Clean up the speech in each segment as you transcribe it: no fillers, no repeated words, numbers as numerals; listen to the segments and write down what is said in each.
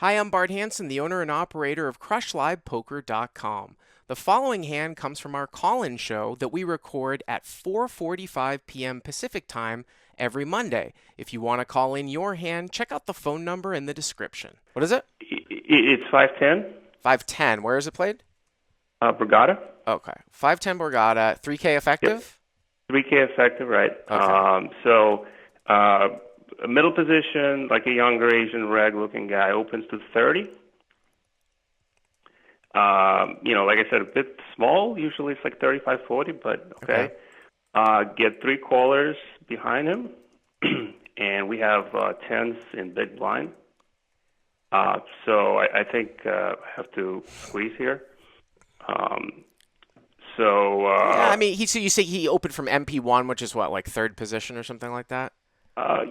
Hi, I'm Bart Hanson, the owner and operator of CrushLivePoker.com. The following hand comes from our call-in show that we record at 4:45 p.m. Pacific Time every Monday. If you want to call in your hand, check out the phone number in the description. What is it? It's 510, 510. Where is it played? Brigada. Okay. 510 Borgata, 3K Yep, effective? 3K effective, right? Okay. So a middle position, like a younger Asian reg-looking guy, opens to 30. Like I said, a bit small. Usually it's like 35, 40, but Okay. okay. Get three callers behind him, and we have tens in big blind. So I think I have to squeeze here. Um, so Yeah, uh, I mean, so you say he opened from MP1, which is what, like third position or something like that?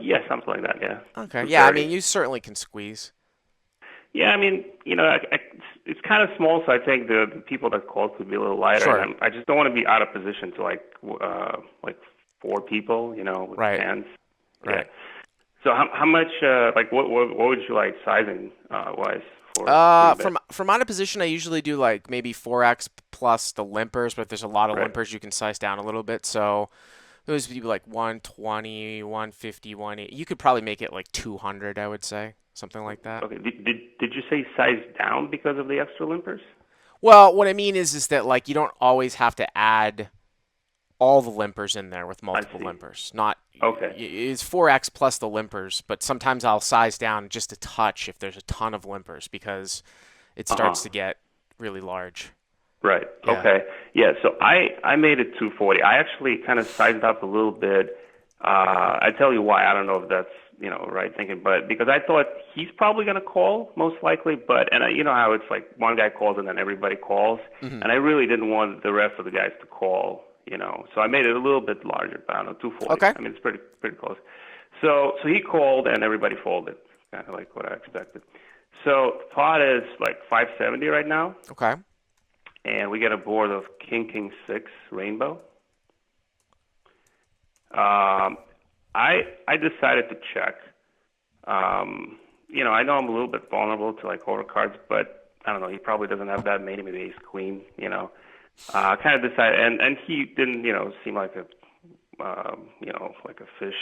yeah, something like that. Yeah, Okay. Yeah, I 230. mean, you certainly can squeeze. Yeah, I mean, it's kind of small, so I think the people that called could be a little lighter, and Sure. I just don't want to be out of position to like four people, with Right. hands. Yeah. Right. So how much like what would you like sizing wise for three bet? From out of position, I usually do like maybe 4x plus the limpers, but if there's a lot of Right. limpers, you can size down a little bit. So those would be like 120, 150, 180. You could probably make it like 200, I would say, something like that. Okay. Did you say size down because of the extra limpers? Well, what I mean is that like you don't always have to add all the limpers in there with I multiple see. limpers. Not Okay. it's 4x plus the limpers, but sometimes I'll size down just a touch if there's a ton of limpers because it Uh-huh. starts to get really large. Right. Yeah. Okay. Yeah. So I made it 240. I actually kind of sized up a little bit. I tell you why. I don't know if that's right thinking, but because I thought he's probably going to call most likely, but you know how it's like one guy calls and then everybody calls, Hmm. and I really didn't want the rest of the guys to call. So I made it a little bit larger, but I don't know, 240. Okay. I mean, it's pretty close. So he called and everybody folded, kind of like what I expected. So pot is like 570 right now, Okay. and we get a board of King Six Rainbow. Um, I decided to check. I know I'm a little bit vulnerable to like overcards, but I don't know. He probably doesn't have that many, maybe Ace Queen. Kind of decided, and he didn't, seem like like a fish.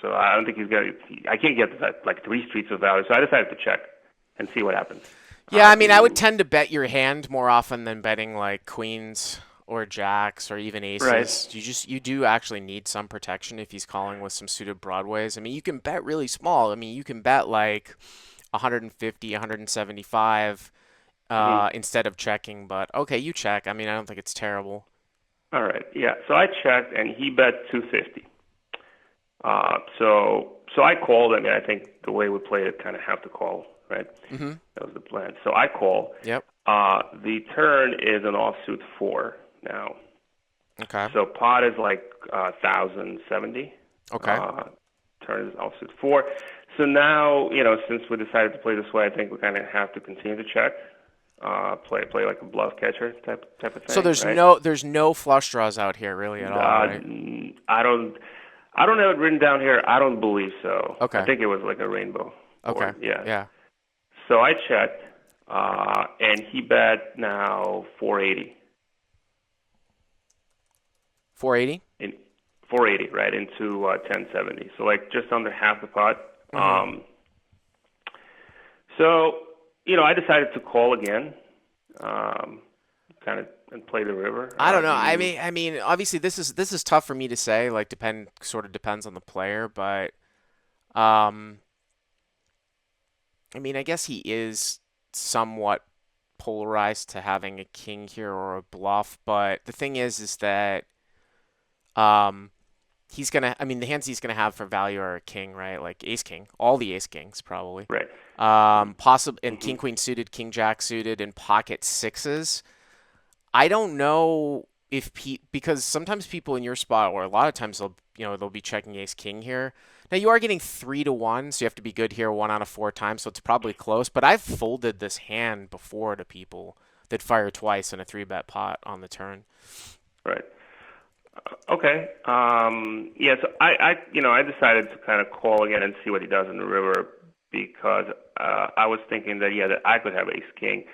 So I don't think he's got. I can't get that like three streets of value. So I decided to check and see what happens. Yeah, I Do mean, I would you? tend to bet your hand more often than betting like queens or jacks or even Right. aces. You do actually need some protection if he's calling with some suited broadways. I mean, you can bet really small. I mean, you can bet like 150, 175 Hmm. instead of checking, but okay, you check. I mean, I don't think it's terrible. All right. Yeah. So I checked, and he bet 250. So I called. I mean, I think the way we played it, kind of have to call, right? Mm-hmm. That was the plan. So I call. Yep. The turn is an offsuit four now. Okay. So pot is like 1,070. Okay. Uh, Turn is offsuit four. So now, since we decided to play this way, I think we kind of have to continue to check. Play like a bluff catcher type of So thing, right? there's no flush draws out here really at all, right? I don't have it written down here. I don't believe so. I Okay. think it was like a rainbow Okay. board. Yeah. Yeah. So I checked, and he bet now 480 480? in 480 right into 1070. So like just under half the pot. Mm-hmm. So I decided to call again, kind of and play the river. I don't know. Do I you? mean, obviously this is tough for me to say. Like, sort of depends on the player, but um, I mean, I guess he is somewhat polarized to having a king here or a bluff. But the thing is that um, he's gonna. I mean, the hands he's gonna have for value are a king, right? Like ace king, all the ace kings probably. Right. Possible and Hmm. king queen suited, king jack suited, and pocket sixes. I don't know if because sometimes people in your spot, or a lot of times they'll be checking ace king here. Now you are getting 3-1, so you have to be good here 1 out of 4 times, so it's probably close. But I've folded this hand before to people that fire twice in a 3-bet pot on the turn. Right. Okay. Yeah. So I decided to kind of call again and see what he does in the river. because I was thinking that yeah, that I could have ace king.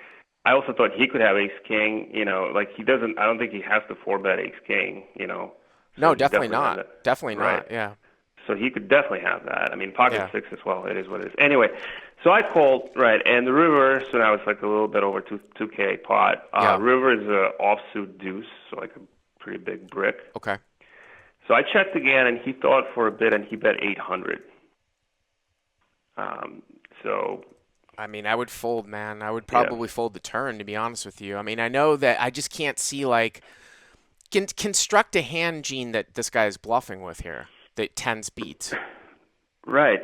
I also thought he could have ace king. Like he doesn't. I don't think he has to four bet ace king. So No, he could definitely definitely have not. that. Definitely Right. not. Yeah. So he could definitely have that. I mean, pocket Yeah. six as well. It is what it is. Anyway, so I called right, and the river. So now it's like a little bit over two k pot. Yeah. River is a offsuit deuce, so like a pretty big brick. Okay. So I checked again, and he thought for a bit, and he bet 800. Um, so I mean, I would fold, man. I would yeah, probably fold the turn, to be honest with you. I mean, I know that I just can't see like construct a hand, Gene, that this guy is bluffing with here. That tens beats. right.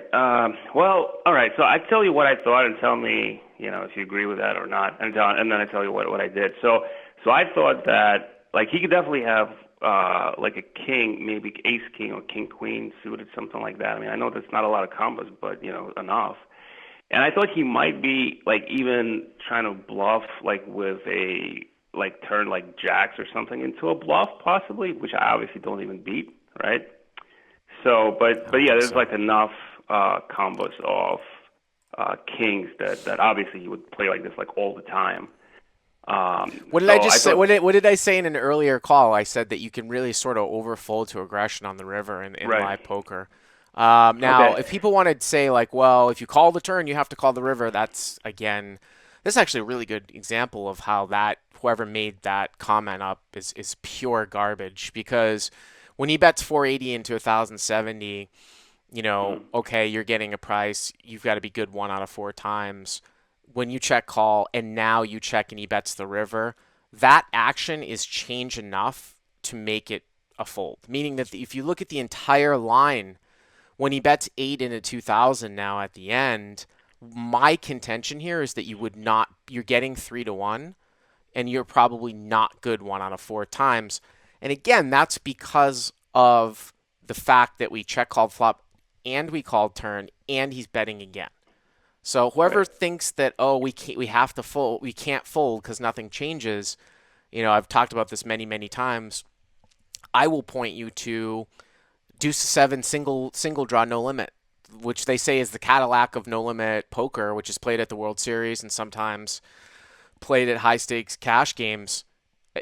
Well, all right. So I tell you what I thought, and tell me, if you agree with that or not, and then I tell you what I did. So I thought that like he could definitely have like a king, maybe ace king or king queen suited, something like that. I mean, I know that's not a lot of combos, but enough. And I thought he might be like even trying to bluff like with a like turn like jacks or something into a bluff possibly, which I obviously don't even beat, right? So, I but don't yeah, think there's so. like enough combos of kings that obviously he would play like this like all the time. What did I So I just say? thought, What did I say in an earlier call? I said that you can really sort of overfold to aggression on the river in right, live poker. Now, okay, if people want to say like, well, if you call the turn, you have to call the river. That's again, this is actually a really good example of how that whoever made that comment up is pure garbage because when he bets 480 into 1070, mm, okay, you're getting a price. You've got to be good one out of four times. When you check call and now you check and he bets the river, that action is change enough to make it a fold. Meaning that if you look at the entire line, when he bets 8 into 2000 now at the end, my contention here is that you would not, you're getting 3-1 and you're probably not good one out of four times. And again, that's because of the fact that we check called flop and we called turn and he's betting again. So right, whoever thinks that we have to fold, we can't fold because nothing changes. I've talked about this many times. I will point you to Deuce seven single draw no limit, which they say is the Cadillac of no limit poker, which is played at the World Series and sometimes played at high stakes cash games.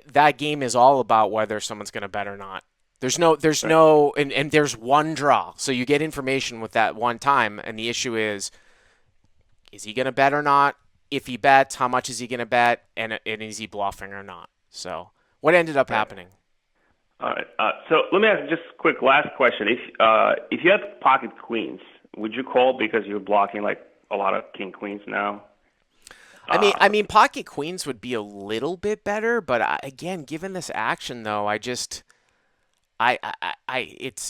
That game is all about whether someone's going to bet or not. There's right, no, and there's one draw. So you get information with that one time, and the issue is he going to bet or not? If he bets, how much is he going to bet? And is he bluffing or not? So what ended up right. happening? All right. So let me ask just a quick last question. If you have pocket queens, would you call because you're blocking like a lot of king queens now? I mean, Uh, I mean, pocket queens would be a little bit better, but again, given this action though,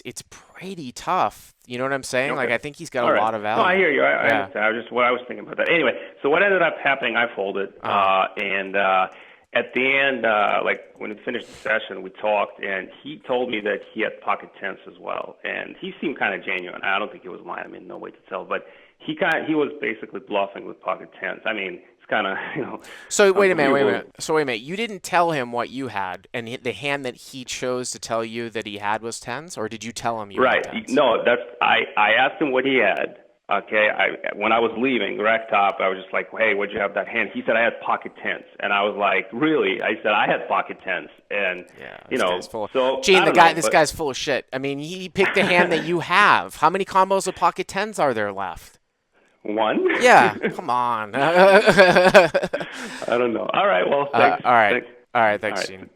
it's pretty tough. You know what I'm saying? Like, Okay. I think he's got a All right. lot of No, I value. hear you. I Yeah. understand. What I was thinking about that. Anyway, so what ended up happening, I folded, Uh, and at the end, like when we finished the session, we talked, and he told me that he had pocket tens as well, and he seemed kind of genuine. I don't think he was lying. I mean, no way to tell, but he was basically bluffing with pocket tens. I mean, it's kind of so wait a unbelievable. minute. So wait a minute. You didn't tell him what you had, and the hand that he chose to tell you that he had was tens, or did you tell him you had Right. tens? No, I asked him what he had. Okay. When I was leaving rack top, I was just like, hey, what'd you have that hand? He said I had pocket tens, and I was like, really? I said I had pocket tens, and Yeah, this guy's full of. so Gene, I don't know, this but guy's full of shit. I mean, he picked a hand that you have. How many combos of pocket tens are there left? one. Yeah, come on. I don't know. All right. Well, thanks. All right. Thanks. All right. All Thanks, right. Gene.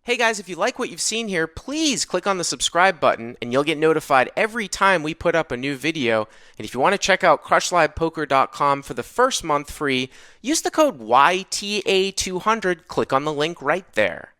Hey guys, if you like what you've seen here, please click on the subscribe button and you'll get notified every time we put up a new video. And if you want to check out crushlivepoker.com for the first month free, use the code YTA200. Click on the link right there.